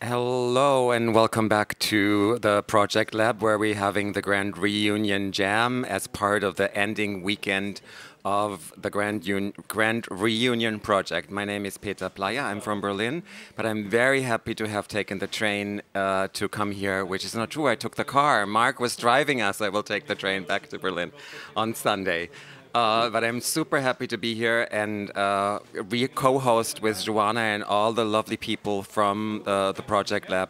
Hello and welcome back to the Project Lab, where we're having the Grand Reunion Jam as part of the ending weekend of the Grand Reunion Project. My name is Peter Playa. I'm from Berlin, but I'm very happy to have taken the train to come here, which is not true. I took the car. Mark was driving us. I will take the train back to Berlin on Sunday. But I'm super happy to be here and co-host with Joanna and all the lovely people from the Project Lab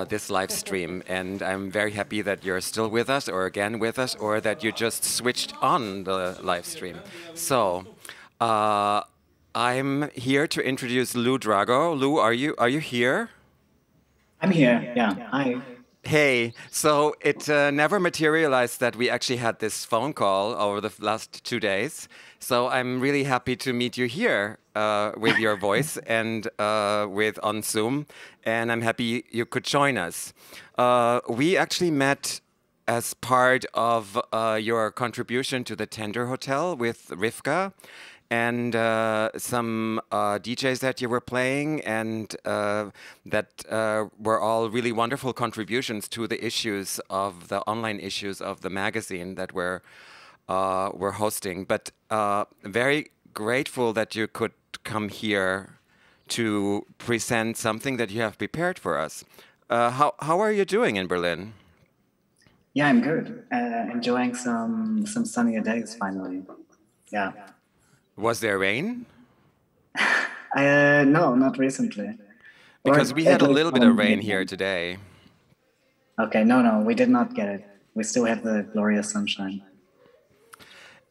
this live stream. And I'm very happy that you're still with us, or again with us, or that you just switched on the live stream. So I'm here to introduce Lou Drago. Lou, are you here? I'm here. Yeah. Hi. Hey, so it never materialized that we actually had this phone call over the last 2 days. So I'm really happy to meet you here with your voice and with on Zoom, and I'm happy you could join us. We actually met as part of your contribution to the Tender Hotel with Rivka and some DJs that you were playing, and that were all really wonderful contributions to the issues of the online issues of the magazine that we're hosting. But very grateful that you could come here to present something that you have prepared for us. How are you doing in Berlin? Yeah, I'm good. Enjoying some sunnier days finally. Yeah. Was there rain? No, not recently, Because or we had at a least little bit of on rain here midnight. today. Okay. No, we did not get it. We still have the glorious sunshine.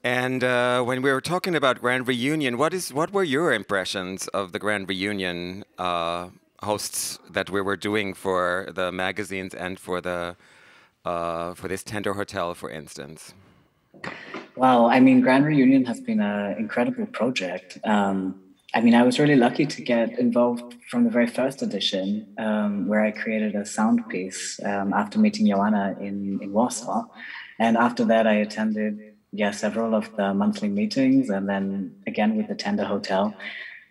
And when we were talking about Grand Reunion, what were your impressions of the Grand Reunion hosts that we were doing for the magazines and for this Tender Hotel, for instance? Wow. I mean, Grand Reunion has been an incredible project. I mean, I was really lucky to get involved from the very first edition, where I created a sound piece after meeting Joanna in Warsaw. And after that, I attended, yeah, several of the monthly meetings, and then again with the Tender Hotel.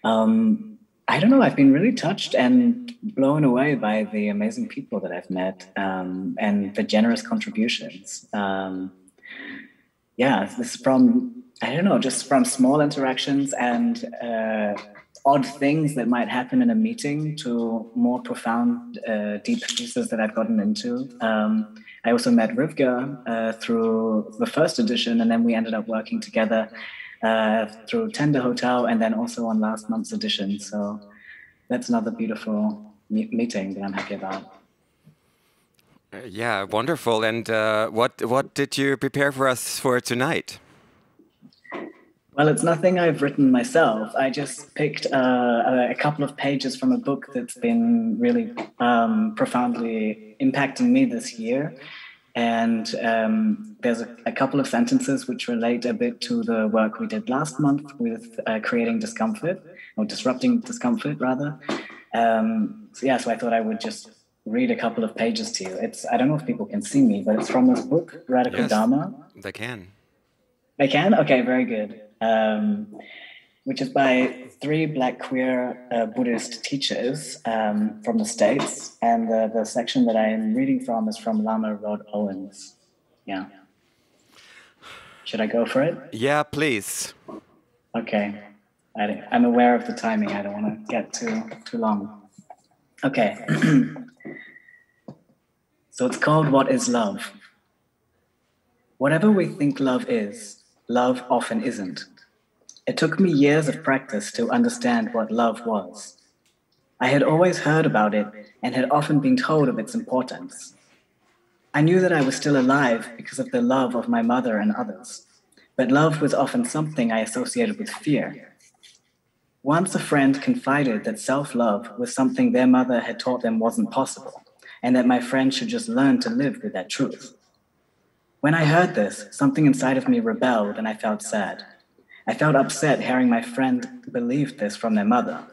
I don't know, I've been really touched and blown away by the amazing people that I've met, and the generous contributions. Yeah, this is from, I don't know, just from small interactions and odd things that might happen in a meeting to more profound, deep pieces that I've gotten into. I also met Rivka through the first edition, and then we ended up working together through Tender Hotel, and then also on last month's edition. So that's another beautiful meeting that I'm happy about. Yeah, wonderful. And what did you prepare for us for tonight? Well, it's nothing I've written myself. I just picked a couple of pages from a book that's been really profoundly impacting me this year. And there's a couple of sentences which relate a bit to the work we did last month with creating discomfort, or disrupting discomfort, rather. So I thought I would just read a couple of pages to you. I don't know if people can see me, but it's from this book, Radical Yes, Dharma. they can. I can? Okay, very good. Which is by three Black queer Buddhist teachers from the States. And the section that I am reading from is from Lama Rod Owens. Yeah. Should I go for it? Yeah, please. Okay. I'm aware of the timing. I don't want to get too long. Okay. So it's called What is Love? Whatever we think love is, love often isn't. It took me years of practice to understand what love was. I had always heard about it and had often been told of its importance. I knew that I was still alive because of the love of my mother and others, but love was often something I associated with fear. Once a friend confided that self-love was something their mother had taught them wasn't possible, and that my friend should just learn to live with that truth. When I heard this, something inside of me rebelled and I felt sad. I felt upset hearing my friend believed this from their mother.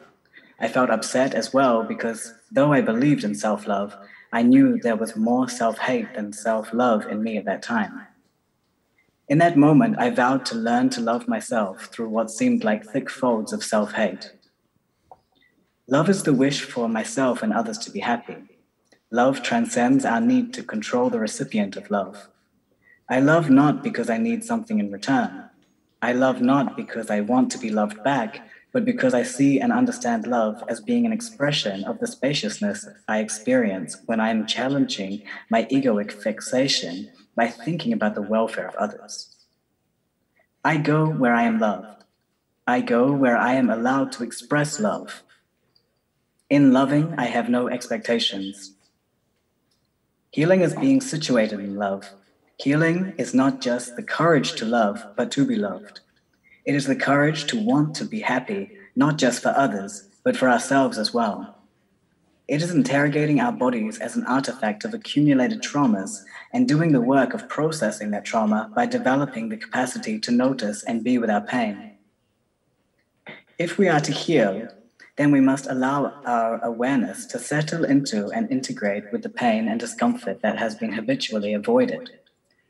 I felt upset as well because though I believed in self-love, I knew there was more self-hate than self-love in me at that time. In that moment, I vowed to learn to love myself through what seemed like thick folds of self-hate. Love is the wish for myself and others to be happy. Love transcends our need to control the recipient of love. I love not because I need something in return. I love not because I want to be loved back, but because I see and understand love as being an expression of the spaciousness I experience when I am challenging my egoic fixation by thinking about the welfare of others. I go where I am loved. I go where I am allowed to express love. In loving, I have no expectations. Healing is being situated in love. Healing is not just the courage to love, but to be loved. It is the courage to want to be happy, not just for others, but for ourselves as well. It is interrogating our bodies as an artifact of accumulated traumas and doing the work of processing that trauma by developing the capacity to notice and be with our pain. If we are to heal, then we must allow our awareness to settle into and integrate with the pain and discomfort that has been habitually avoided.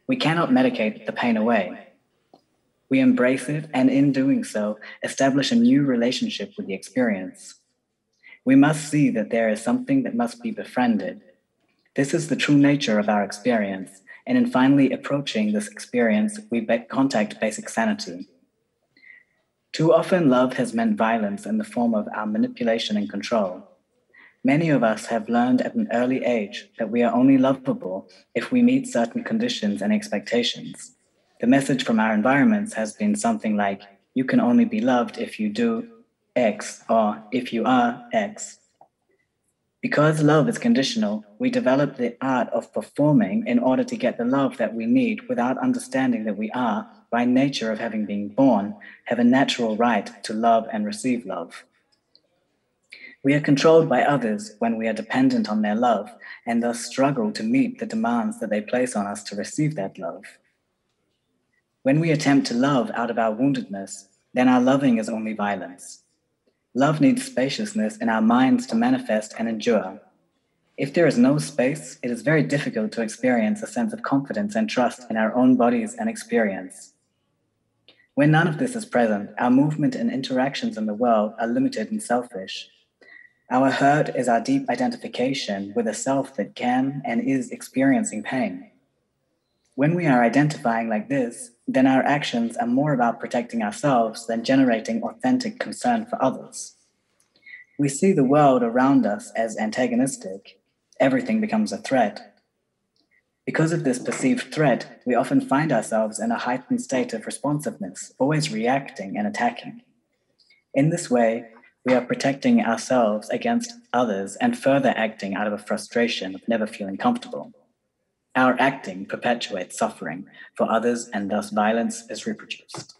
We cannot medicate the pain away. We embrace it, and in doing so, establish a new relationship with the experience. We must see that there is something that must be befriended. This is the true nature of our experience, and in finally approaching this experience, we contact basic sanity. Too often, love has meant violence in the form of our manipulation and control. Many of us have learned at an early age that we are only lovable if we meet certain conditions and expectations. The message from our environments has been something like, you can only be loved if you do X, or if you are X. Because love is conditional, we develop the art of performing in order to get the love that we need without understanding that we are, by nature of having been born, have a natural right to love and receive love. We are controlled by others when we are dependent on their love and thus struggle to meet the demands that they place on us to receive that love. When we attempt to love out of our woundedness, then our loving is only violence. Love needs spaciousness in our minds to manifest and endure. If there is no space, it is very difficult to experience a sense of confidence and trust in our own bodies and experience. When none of this is present, our movement and interactions in the world are limited and selfish. Our hurt is our deep identification with a self that can and is experiencing pain. When we are identifying like this, then our actions are more about protecting ourselves than generating authentic concern for others. We see the world around us as antagonistic. Everything becomes a threat. Because of this perceived threat, we often find ourselves in a heightened state of responsiveness, always reacting and attacking. In this way, we are protecting ourselves against others and further acting out of a frustration of never feeling comfortable. Our acting perpetuates suffering for others, and thus violence is reproduced.